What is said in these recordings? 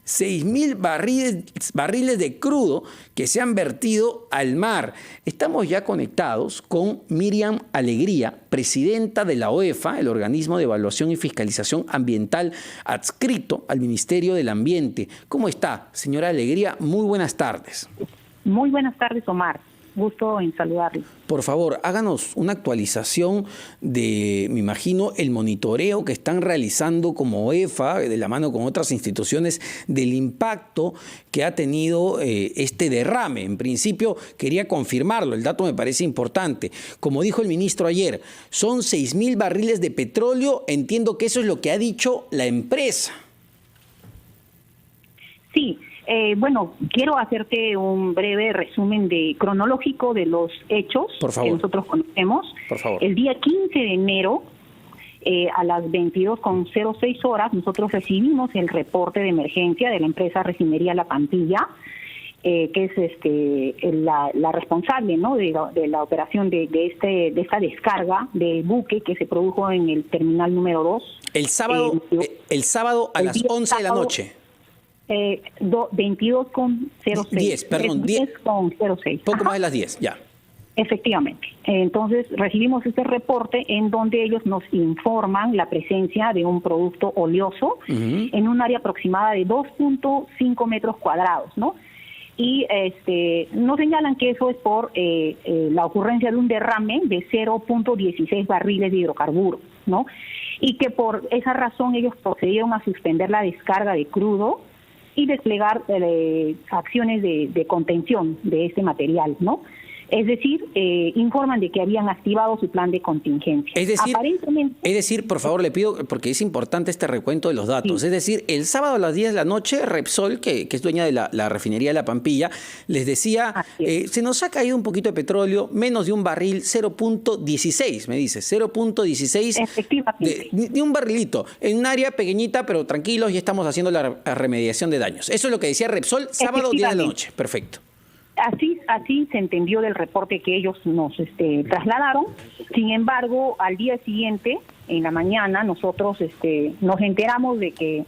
6.000 barriles de crudo que se han vertido al mar. Estamos ya conectados con Miriam Alegría, presidenta de la OEFA, el organismo de evaluación y fiscalización ambiental adscrito al Ministerio del Ambiente. ¿Cómo está, señora Alegría? Muy buenas tardes. Muy buenas tardes, Omar. Gusto en saludarle. Por favor, háganos una actualización de, me imagino, el monitoreo que están realizando como OEFA, de la mano con otras instituciones, del impacto que ha tenido este derrame. En principio, quería confirmarlo, el dato me parece importante. Como dijo el ministro ayer, son 6.000 barriles de petróleo, entiendo que eso es lo que ha dicho la empresa. Sí. Bueno, quiero hacerte un breve resumen cronológico de los hechos que nosotros conocemos. Por favor. El día 15 de enero, a las 22:06 horas, nosotros recibimos el reporte de emergencia de la empresa Refinería La Pampilla, que es la responsable, ¿no?, de la operación de esta descarga del buque que se produjo en el terminal número 2. El sábado a las 11 de la noche. 22:06. 10:06. Poco más de las 10, ya. Efectivamente. Entonces recibimos este reporte en donde ellos nos informan la presencia de un producto oleoso en un área aproximada de 2.5 metros cuadrados, ¿no? Y nos señalan que eso es por la ocurrencia de un derrame de 0.16 barriles de hidrocarburos, ¿no? Y que por esa razón ellos procedieron a suspender la descarga de crudo y desplegar acciones de contención de este material, ¿no? Es decir, informan de que habían activado su plan de contingencia. Es decir, por favor, le pido, porque es importante este recuento de los datos. Sí. Es decir, el sábado a las 10 de la noche, Repsol, que es dueña de la refinería de La Pampilla, les decía, se nos ha caído un poquito de petróleo, menos de un barril, 0.16, me dice, 0.16. Efectivamente. De un barrilito, en un área pequeñita, pero tranquilos, ya estamos haciendo la remediación de daños. Eso es lo que decía Repsol, sábado 10 de la noche. Perfecto. Así se entendió del reporte que ellos nos trasladaron. Sin embargo, al día siguiente, en la mañana, nosotros nos enteramos de que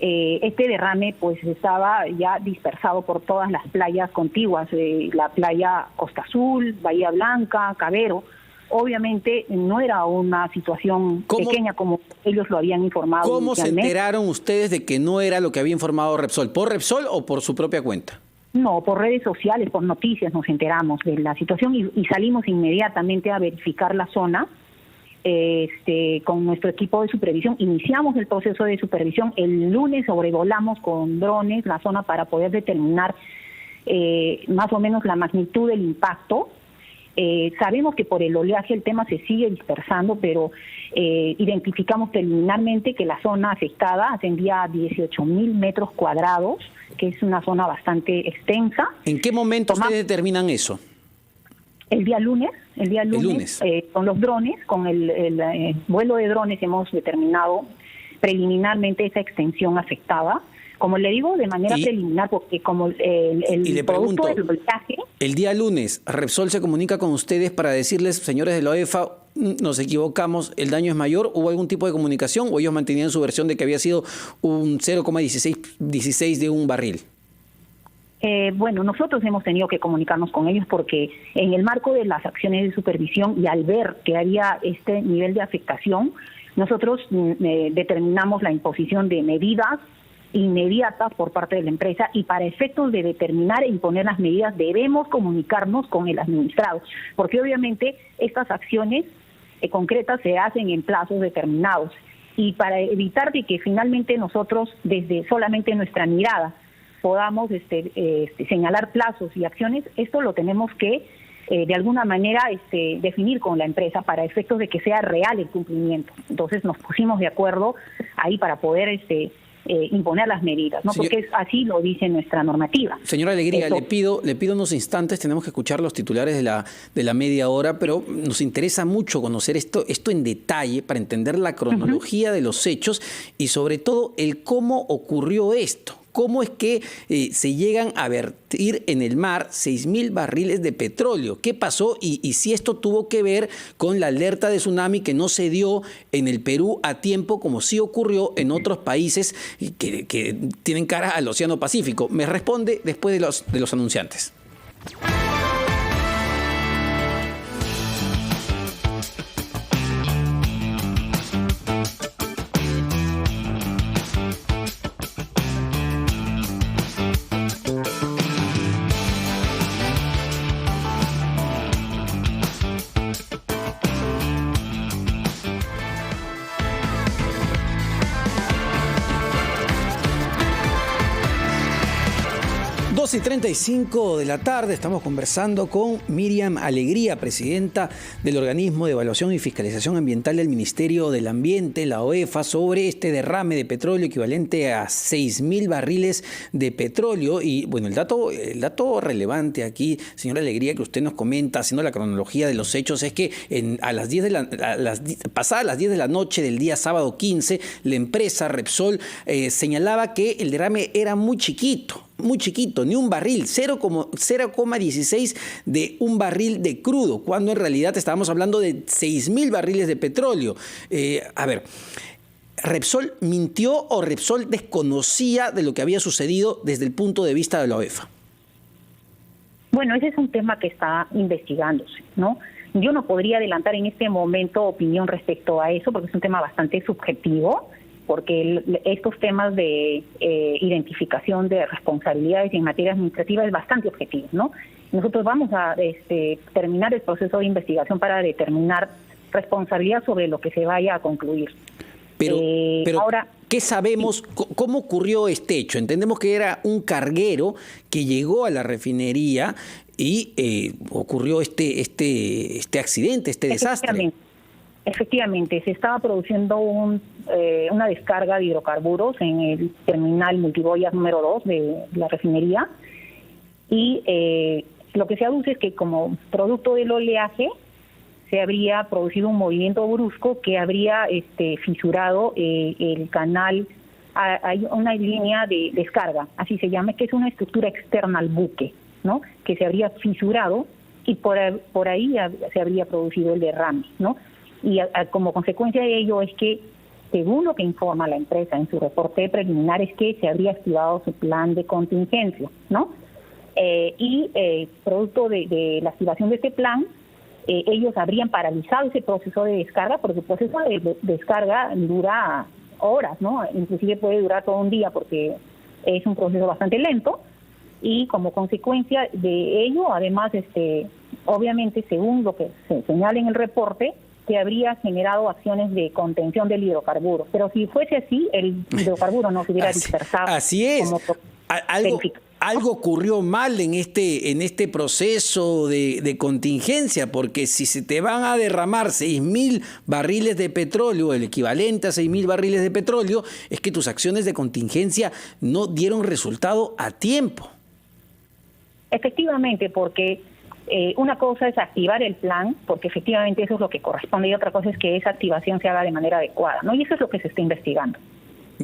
este derrame pues estaba ya dispersado por todas las playas contiguas, la playa Costa Azul, Bahía Blanca, Cabero. Obviamente no era una situación pequeña como ellos lo habían informado. ¿Cómo se enteraron ustedes de que no era lo que había informado Repsol? ¿Por Repsol o por su propia cuenta? No, por redes sociales, por noticias nos enteramos de la situación y salimos inmediatamente a verificar la zona con nuestro equipo de supervisión. Iniciamos el proceso de supervisión. El lunes sobrevolamos con drones la zona para poder determinar más o menos la magnitud del impacto. Sabemos que por el oleaje el tema se sigue dispersando, pero identificamos preliminarmente que la zona afectada ascendía a 18.000 metros cuadrados, que es una zona bastante extensa. ¿En qué momento ustedes determinan eso? El día lunes. Con los drones, con el vuelo de drones hemos determinado preliminarmente esa extensión afectada. Como le digo, de manera preliminar, porque como el producto del voltaje... El día lunes, Repsol se comunica con ustedes para decirles, señores de la OEFA, nos equivocamos, el daño es mayor. ¿Hubo algún tipo de comunicación o ellos mantenían su versión de que había sido un 0,16 de un barril? Bueno, nosotros hemos tenido que comunicarnos con ellos porque en el marco de las acciones de supervisión y al ver que había este nivel de afectación, nosotros determinamos la imposición de medidas inmediatas por parte de la empresa, y para efectos de determinar e imponer las medidas debemos comunicarnos con el administrado, porque obviamente estas acciones concretas se hacen en plazos determinados, y para evitar de que finalmente nosotros desde solamente nuestra mirada podamos señalar plazos y acciones, esto lo tenemos que de alguna manera definir con la empresa para efectos de que sea real el cumplimiento. Entonces nos pusimos de acuerdo ahí para poder imponer las medidas, ¿no? Porque así lo dice nuestra normativa. Señora Alegría, le pido unos instantes, tenemos que escuchar los titulares de la media hora, pero nos interesa mucho conocer esto en detalle para entender la cronología de los hechos y sobre todo el cómo ocurrió esto. ¿cómo es que se llegan a vertir en el mar 6.000 barriles de petróleo? ¿Qué pasó? Y si esto tuvo que ver con la alerta de tsunami que no se dio en el Perú a tiempo, como sí ocurrió en otros países que tienen cara al Océano Pacífico. Me responde después de los anunciantes. Y 35 de la tarde, estamos conversando con Miriam Alegría, presidenta del Organismo de Evaluación y Fiscalización Ambiental del Ministerio del Ambiente, la OEFA, sobre este derrame de petróleo equivalente a 6.000 barriles de petróleo. Y bueno, el dato relevante aquí, señora Alegría, que usted nos comenta, haciendo la cronología de los hechos, es que pasadas las 10 de la noche del día sábado 15, la empresa Repsol señalaba que el derrame era muy chiquito, ni un barril, 0,16 de un barril de crudo, cuando en realidad estábamos hablando de 6.000 barriles de petróleo. ¿Repsol mintió o Repsol desconocía de lo que había sucedido desde el punto de vista de la OEFA? Bueno, ese es un tema que está investigándose, ¿no? Yo no podría adelantar en este momento opinión respecto a eso, porque es un tema bastante subjetivo, porque estos temas de identificación de responsabilidades en materia administrativa es bastante objetivo, ¿no? Nosotros vamos a terminar el proceso de investigación para determinar responsabilidad sobre lo que se vaya a concluir. Pero ahora, ¿qué sabemos? ¿Cómo ocurrió este hecho? Entendemos que era un carguero que llegó a la refinería y ocurrió este accidente, este desastre. Efectivamente, se estaba produciendo una descarga de hidrocarburos en el terminal multiboyas número 2 de la refinería, y lo que se aduce es que como producto del oleaje se habría producido un movimiento brusco que habría fisurado el canal. Hay una línea de descarga, así se llama, que es una estructura externa al buque, ¿no? Que se habría fisurado y por ahí se habría producido el derrame, ¿no? Y como consecuencia de ello es que, según lo que informa la empresa en su reporte preliminar, es que se habría activado su plan de contingencia, ¿no? Producto de la activación de este plan, ellos habrían paralizado ese proceso de descarga, porque el proceso de descarga dura horas, ¿no? Inclusive puede durar todo un día, porque es un proceso bastante lento, y como consecuencia de ello, además, obviamente, según lo que se señala en el reporte, que habría generado acciones de contención del hidrocarburo. Pero si fuese así, el hidrocarburo no se hubiera dispersado. Así es. Algo ocurrió mal en este proceso de contingencia, porque si se te van a derramar 6.000 barriles de petróleo, el equivalente a 6.000 barriles de petróleo, es que tus acciones de contingencia no dieron resultado a tiempo. Efectivamente, porque una cosa es activar el plan, porque efectivamente eso es lo que corresponde, y otra cosa es que esa activación se haga de manera adecuada, ¿no? Y eso es lo que se está investigando.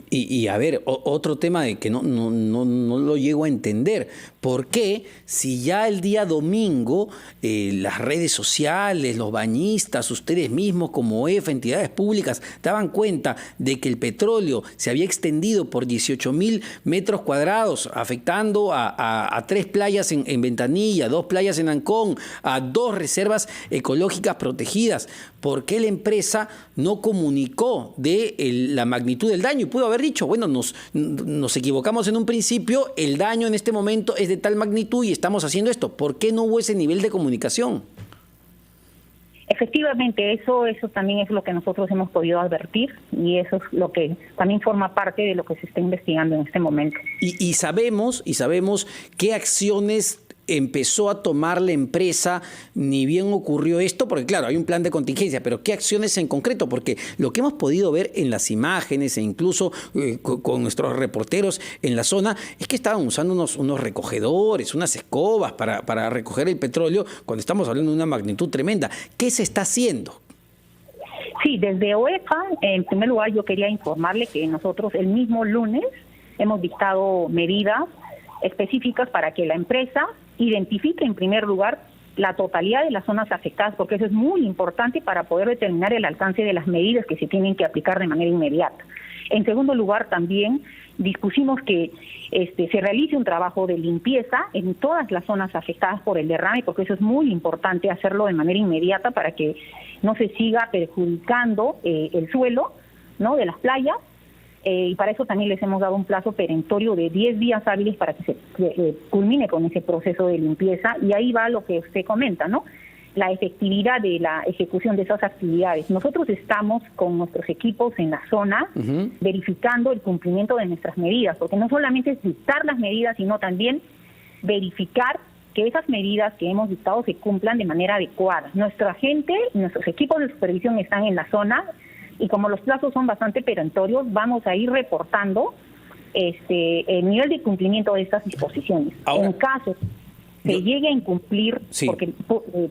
Y a ver, otro tema de que no lo llego a entender. ¿Por qué, si ya el día domingo las redes sociales, los bañistas, ustedes mismos como OEFA, entidades públicas, daban cuenta de que el petróleo se había extendido por 18.000 metros cuadrados, afectando a 3 playas en Ventanilla, 2 playas en Ancón, a 2 reservas ecológicas protegidas? ¿Por qué la empresa no comunicó de la magnitud del daño? Y pudo haber dicho, bueno, nos equivocamos en un principio, el daño en este momento es de tal magnitud y estamos haciendo esto. ¿Por qué no hubo ese nivel de comunicación? Efectivamente, eso también es lo que nosotros hemos podido advertir, y eso es lo que también forma parte de lo que se está investigando en este momento. Y sabemos qué acciones empezó a tomar la empresa ni bien ocurrió esto, porque claro, hay un plan de contingencia, pero ¿qué acciones en concreto? Porque lo que hemos podido ver en las imágenes e incluso con nuestros reporteros en la zona es que estaban usando unos recogedores, unas escobas para recoger el petróleo, cuando estamos hablando de una magnitud tremenda. ¿Qué se está haciendo? Sí, desde OEFA, en primer lugar, yo quería informarle que nosotros el mismo lunes hemos dictado medidas específicas para que la empresa identifique en primer lugar la totalidad de las zonas afectadas, porque eso es muy importante para poder determinar el alcance de las medidas que se tienen que aplicar de manera inmediata. En segundo lugar, también dispusimos que se realice un trabajo de limpieza en todas las zonas afectadas por el derrame, porque eso es muy importante hacerlo de manera inmediata para que no se siga perjudicando el suelo, ¿no?, de las playas. Y para eso también les hemos dado un plazo perentorio de 10 días hábiles para que se culmine con ese proceso de limpieza. Y ahí va lo que usted comenta, ¿no?, la efectividad de la ejecución de esas actividades. Nosotros estamos con nuestros equipos en la zona verificando el cumplimiento de nuestras medidas, porque no solamente es dictar las medidas, sino también verificar que esas medidas que hemos dictado se cumplan de manera adecuada. Nuestra gente, nuestros equipos de supervisión están en la zona, y como los plazos son bastante perentorios, vamos a ir reportando el nivel de cumplimiento de estas disposiciones. Ahora, en caso se llegue a incumplir, sí, porque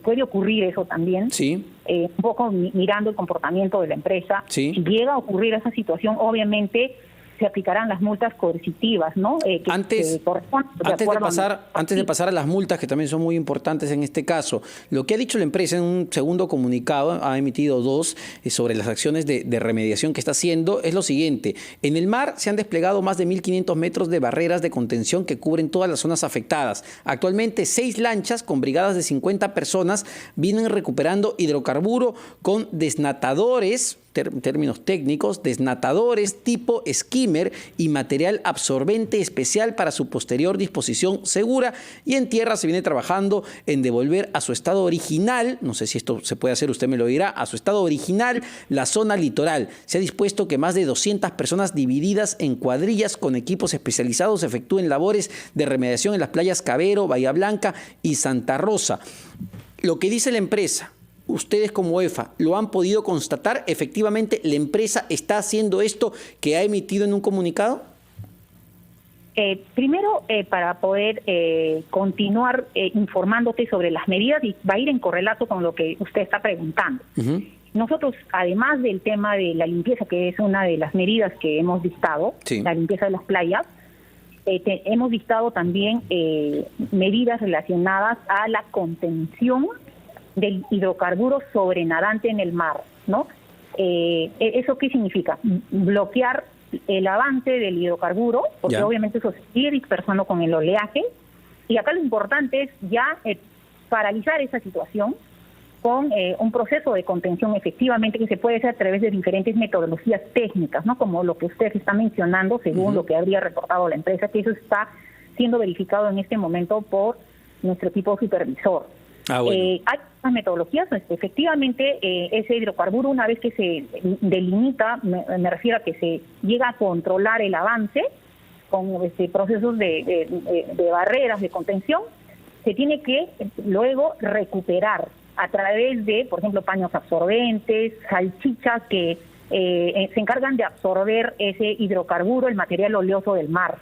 puede ocurrir eso también, sí, un poco mirando el comportamiento de la empresa, sí, si llega a ocurrir esa situación, obviamente se aplicarán las multas coercitivas, ¿no? Antes de pasar a las multas, que también son muy importantes en este caso, lo que ha dicho la empresa en un segundo comunicado, ha emitido 2 sobre las acciones de remediación que está haciendo, es lo siguiente: en el mar se han desplegado más de 1.500 metros de barreras de contención que cubren todas las zonas afectadas. Actualmente 6 lanchas con brigadas de 50 personas vienen recuperando hidrocarburo con desnatadores, términos técnicos, desnatadores tipo skimmer y material absorbente especial para su posterior disposición segura, y en tierra se viene trabajando en devolver a su estado original, no sé si esto se puede hacer, usted me lo dirá, a su estado original la zona litoral. Se ha dispuesto que más de 200 personas divididas en cuadrillas con equipos especializados efectúen labores de remediación en las playas Cabero, Bahía Blanca y Santa Rosa. Lo que dice la empresa, ustedes como EFA, ¿lo han podido constatar? ¿Efectivamente la empresa está haciendo esto que ha emitido en un comunicado? Primero, para poder continuar informándote sobre las medidas, y va a ir en correlato con lo que usted está preguntando. Nosotros, además del tema de la limpieza, que es una de las medidas que hemos dictado, la limpieza de las playas, hemos dictado también medidas relacionadas a la contención del hidrocarburo sobrenadante en el mar, ¿no? ¿Eso qué significa? Bloquear el avance del hidrocarburo, porque obviamente eso sigue dispersando con el oleaje, y acá lo importante es ya paralizar esa situación con un proceso de contención efectivamente que se puede hacer a través de diferentes metodologías técnicas, ¿no?, como lo que usted está mencionando, según lo que habría reportado la empresa, que eso está siendo verificado en este momento por nuestro equipo supervisor. Hay unas metodologías, efectivamente, ese hidrocarburo, una vez que se delimita, me refiero a que se llega a controlar el avance con procesos de barreras de contención, se tiene que luego recuperar a través de, por ejemplo, paños absorbentes, salchichas que se encargan de absorber ese hidrocarburo, el material oleoso del mar.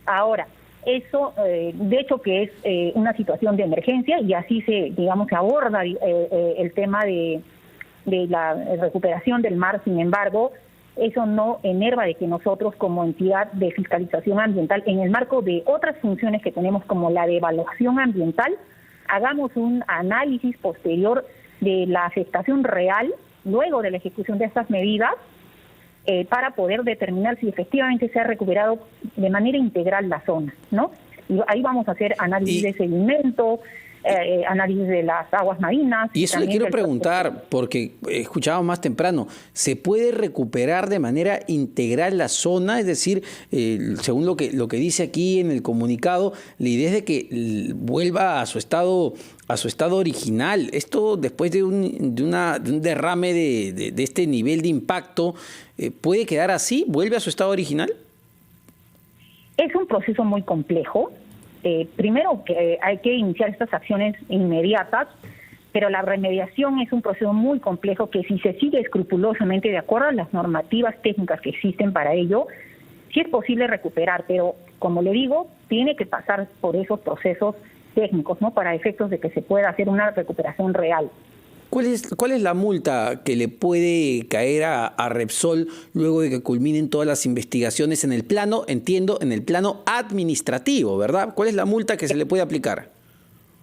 Ahora, eso, de hecho, que es una situación de emergencia, y así se aborda el tema de la recuperación del mar. Sin embargo, eso no enerva de que nosotros, como entidad de fiscalización ambiental, en el marco de otras funciones que tenemos, como la de evaluación ambiental, hagamos un análisis posterior de la afectación real luego de la ejecución de estas medidas, para poder determinar si efectivamente se ha recuperado de manera integral la zona, ¿no? Y ahí vamos a hacer análisis de sedimento, análisis de las aguas marinas. Y eso le quiero preguntar, porque escuchábamos más temprano, ¿se puede recuperar de manera integral la zona? Es decir, según lo que dice aquí en el comunicado, la idea es de que vuelva a su estado original. Esto, después de un derrame de este nivel de impacto, ¿puede quedar así? ¿Vuelve a su estado original? Es un proceso muy complejo. Primero, que hay que iniciar estas acciones inmediatas, pero la remediación es un proceso muy complejo que, si se sigue escrupulosamente de acuerdo a las normativas técnicas que existen para ello, sí es posible recuperar, pero, como le digo, tiene que pasar por esos procesos técnicos, ¿no?, para efectos de que se pueda hacer una recuperación real. ¿Cuál es la multa que le puede caer a Repsol luego de que culminen todas las investigaciones en el plano, entiendo, en el plano administrativo, ¿verdad? ¿Cuál es la multa que se le puede aplicar?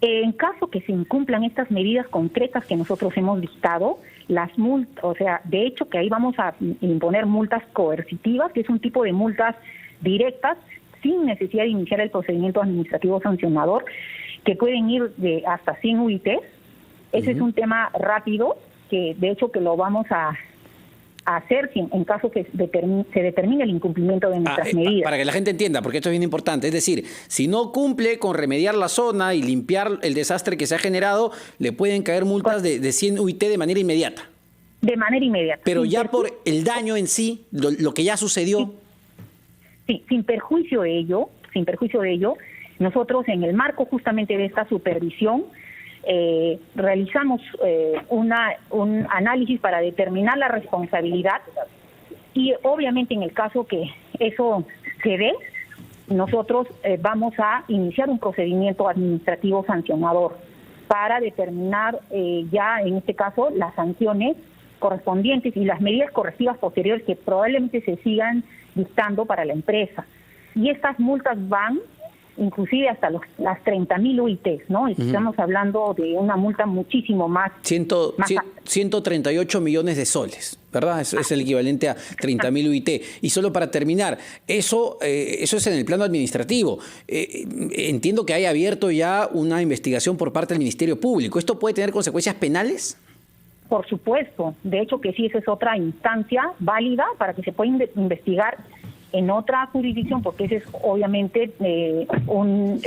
En caso que se incumplan estas medidas concretas que nosotros hemos dictado, las multas, o sea, de hecho que ahí vamos a imponer multas coercitivas, que es un tipo de multas directas, sin necesidad de iniciar el procedimiento administrativo sancionador, que pueden ir de hasta 100 UITs. Ese es un tema rápido, que de hecho que lo vamos a hacer en caso que se determine el incumplimiento de nuestras medidas. Para que la gente entienda, porque esto es bien importante, es decir, si no cumple con remediar la zona y limpiar el desastre que se ha generado, le pueden caer multas de 100 UIT de manera inmediata. De manera inmediata. Pero ya por el daño en sí, lo que ya sucedió. Sí, sin perjuicio de ello, nosotros en el marco justamente de esta supervisión, realizamos un análisis para determinar la responsabilidad y obviamente en el caso que eso se dé, nosotros vamos a iniciar un procedimiento administrativo sancionador para determinar ya en este caso las sanciones correspondientes y las medidas correctivas posteriores que probablemente se sigan dictando para la empresa. Y estas multas van inclusive hasta las 30.000 UITs, ¿no? Estamos hablando de una multa muchísimo más... 138 millones de soles, ¿verdad? Es el equivalente a 30.000 UIT. Y solo para terminar, eso es en el plano administrativo. Entiendo que hay abierto ya una investigación por parte del Ministerio Público. ¿Esto puede tener consecuencias penales? Por supuesto. De hecho que sí, esa es otra instancia válida para que se pueda investigar en otra jurisdicción, porque ese es obviamente un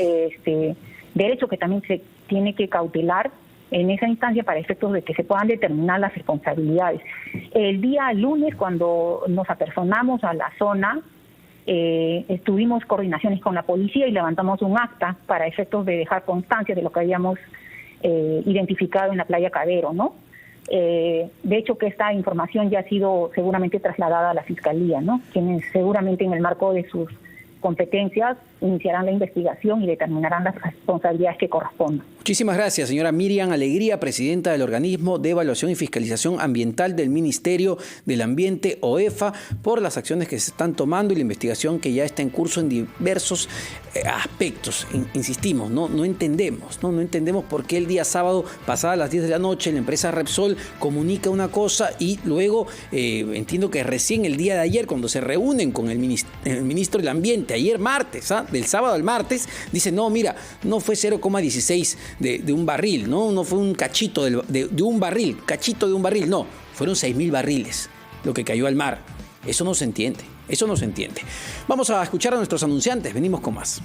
derecho que también se tiene que cautelar en esa instancia para efectos de que se puedan determinar las responsabilidades. El día lunes, cuando nos apersonamos a la zona, tuvimos coordinaciones con la policía y levantamos un acta para efectos de dejar constancia de lo que habíamos identificado en la playa Cabero, ¿no? De hecho que esta información ya ha sido seguramente trasladada a la Fiscalía, ¿no? Quienes seguramente en el marco de sus competencias iniciarán la investigación y determinarán las responsabilidades que correspondan. Muchísimas gracias, señora Miriam Alegría, presidenta del Organismo de Evaluación y Fiscalización Ambiental del Ministerio del Ambiente, OEFA, por las acciones que se están tomando y la investigación que ya está en curso en diversos aspectos. Insistimos, no entendemos por qué el día sábado, pasadas las 10 de la noche, la empresa Repsol comunica una cosa y luego entiendo que recién el día de ayer, cuando se reúnen con el ministro del Ambiente, ayer martes, del sábado al martes, dice, no, mira, no fue 0,16 de un barril, no fue un cachito de un barril, no, fueron 6.000 barriles lo que cayó al mar. Eso no se entiende. Vamos a escuchar a nuestros anunciantes, venimos con más.